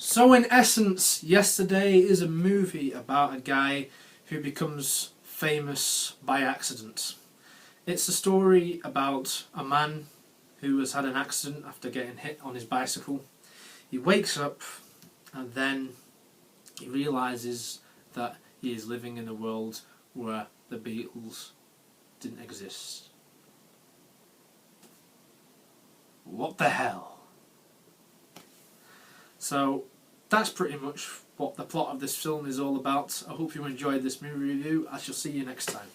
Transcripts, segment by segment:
So in essence, Yesterday is a movie about a guy who becomes famous by accident. It's a story about a man who has had an accident after getting hit on his bicycle. He wakes up and then he realises that he is living in a world where the Beatles didn't exist. What the hell? So that's pretty much what the plot of this film is all about. I hope you enjoyed this movie review. I shall see you next time.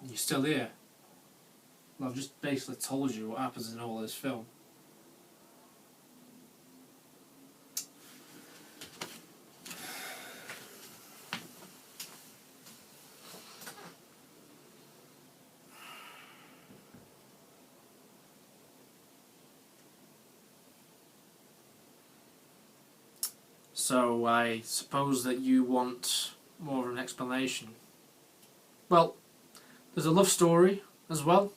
You're still here? Well, I've just basically told you what happens in all this film. So I suppose that you want more of an explanation. Well, there's a love story as well,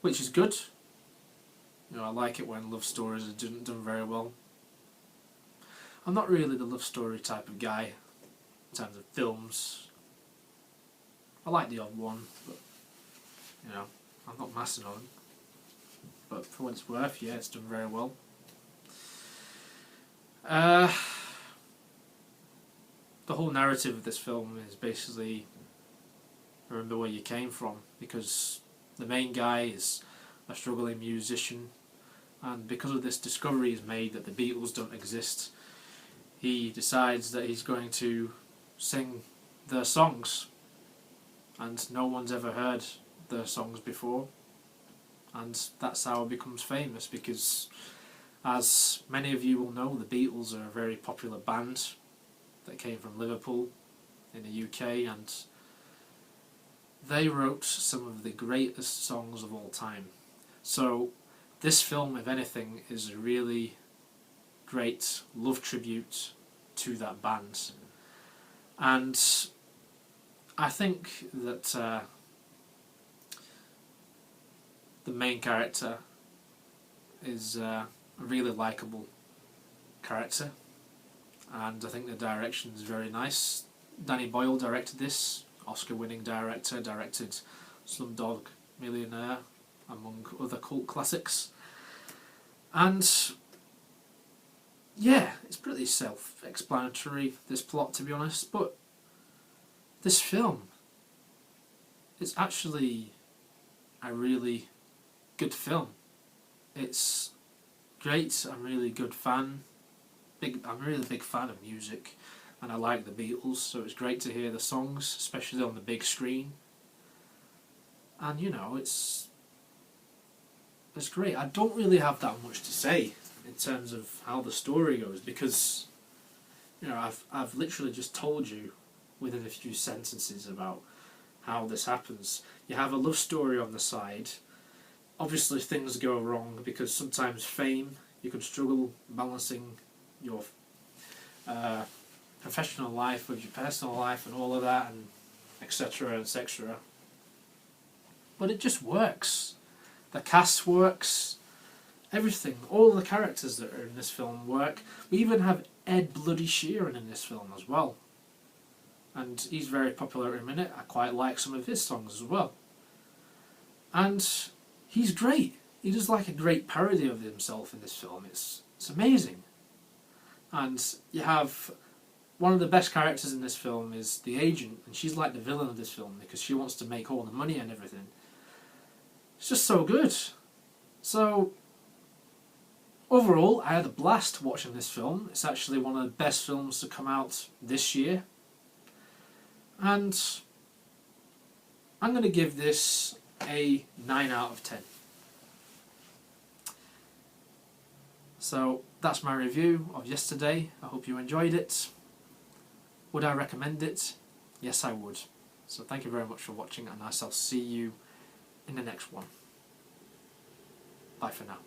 which is good. You know, I like it when love stories are done very well. I'm not really the love story type of guy in terms of films. I like the odd one, but you know, I'm not massing on them. But for what it's worth, yeah, it's done very well. The whole narrative of this film is basically remember where you came from, because the main guy is a struggling musician, and because of this discovery he's made that the Beatles don't exist, he decides that he's going to sing their songs, and no one's ever heard their songs before, and that's how he becomes famous. Because as many of you will know, the Beatles are a very popular band that came from Liverpool in the UK, and they wrote some of the greatest songs of all time. So this film, if anything, is a really great love tribute to that band. And I think that the main character is a really likeable character, and I think the direction is very nice. Danny Boyle directed this, Oscar-winning director, directed Slumdog Millionaire, among other cult classics. And yeah, it's pretty self-explanatory, this plot, to be honest, but this film is actually a really good film. It's great. I'm a really good fan. I'm a really big fan of music, and I like the Beatles, so it's great to hear the songs, especially on the big screen. And you know, it's great. I don't really have that much to say in terms of how the story goes, because you know, I've literally just told you within a few sentences about how this happens. You have a love story on the side. Obviously things go wrong, because sometimes fame, you can struggle balancing your professional life with your personal life and all of that, and etc, etc. But it just works. The cast works, everything, all the characters that are in this film work. We even have Ed Bloody Sheeran in this film as well, and he's very popular at a minute. I quite like some of his songs as well, and he's great. He does like a great parody of himself in this film. It's amazing. And you have one of the best characters in this film is the agent, and she's like the villain of this film because she wants to make all the money and everything. It's just so good. So overall, I had a blast watching this film. It's actually one of the best films to come out this year, and I'm going to give this a 9 out of 10. So that's my review of Yesterday. I hope you enjoyed it. Would I recommend it? Yes, I would. So thank you very much for watching, and I shall see you in the next one. Bye for now.